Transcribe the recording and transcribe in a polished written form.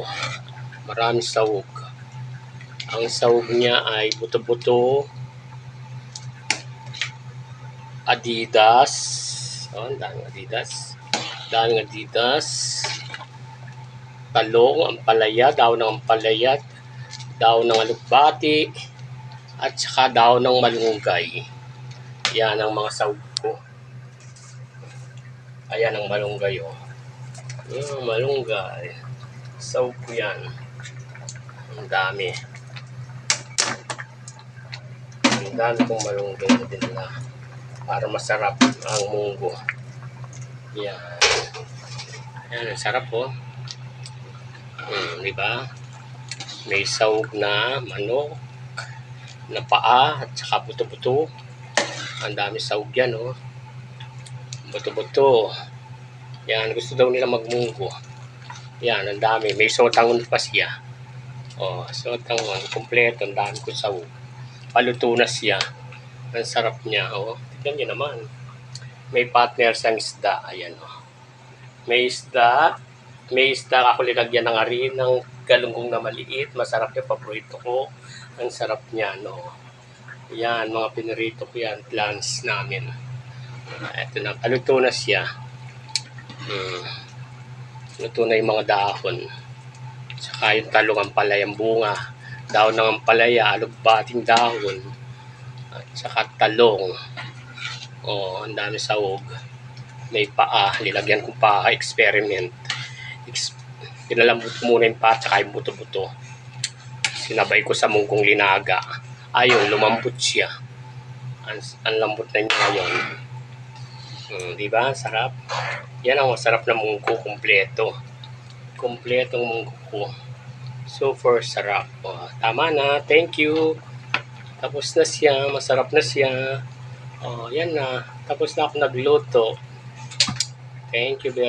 munggo. Maraming sahog. Ang sahog niya ay buto-buto, Adidas. Ang daming Adidas. Talong, ampalaya, daw ng ampalaya, daw ng alugbati, at saka daw ng malunggay. Yan ang mga sahog ko. Ayan ang malunggay, oh. Yung malunggay. Sahog ko yan. Ang dami. Ang dami kong malunggay na din na para masarap ang munggo. Yan. Ayan, ang sarap, oh. Diba? May sahog na manok, na paa, at saka buto-buto. Ang dami sahog yan, oh. Buto-buto. Yan, gusto daw nila magmunggo. Yan, ang dami. May sotangon pa siya. Oh, sotangon. Kompleto. Ang dami ko sahog. Paluto na siya. Ang sarap niya, oh. Tignan niyo naman. May partner sa isda. Ayan, oh. May isda. May isda ako linagyan ng arin ng galunggong na maliit. Masarap yung paborito ko. Ang sarap niya, no. Yan, mga pinirito ko yan. Plants namin. Ito na. Paluto na siya. Luto na yung mga dahon. Saka yung talong ampalayang bunga. Dahon ng ampalaya, alugbating dahon. At saka talong. Oh, ang dami sahog. May paa. Nilagyan ko pa. Experiment. Pinalambot ko muna yung paa at saka yung buto-buto. Sinabay ko sa mungkong linaga. Ayun, lumambot siya. Ang lambot na niya ngayon. Diba? Sarap. Yan ang masarap na munggo. Kompleto. Kompletong munggo ko. Super sarap. Oh, tama na. Thank you. Tapos na siya. Masarap na siya. Oh, yan na. Tapos na ako nagluto. Thank you very much.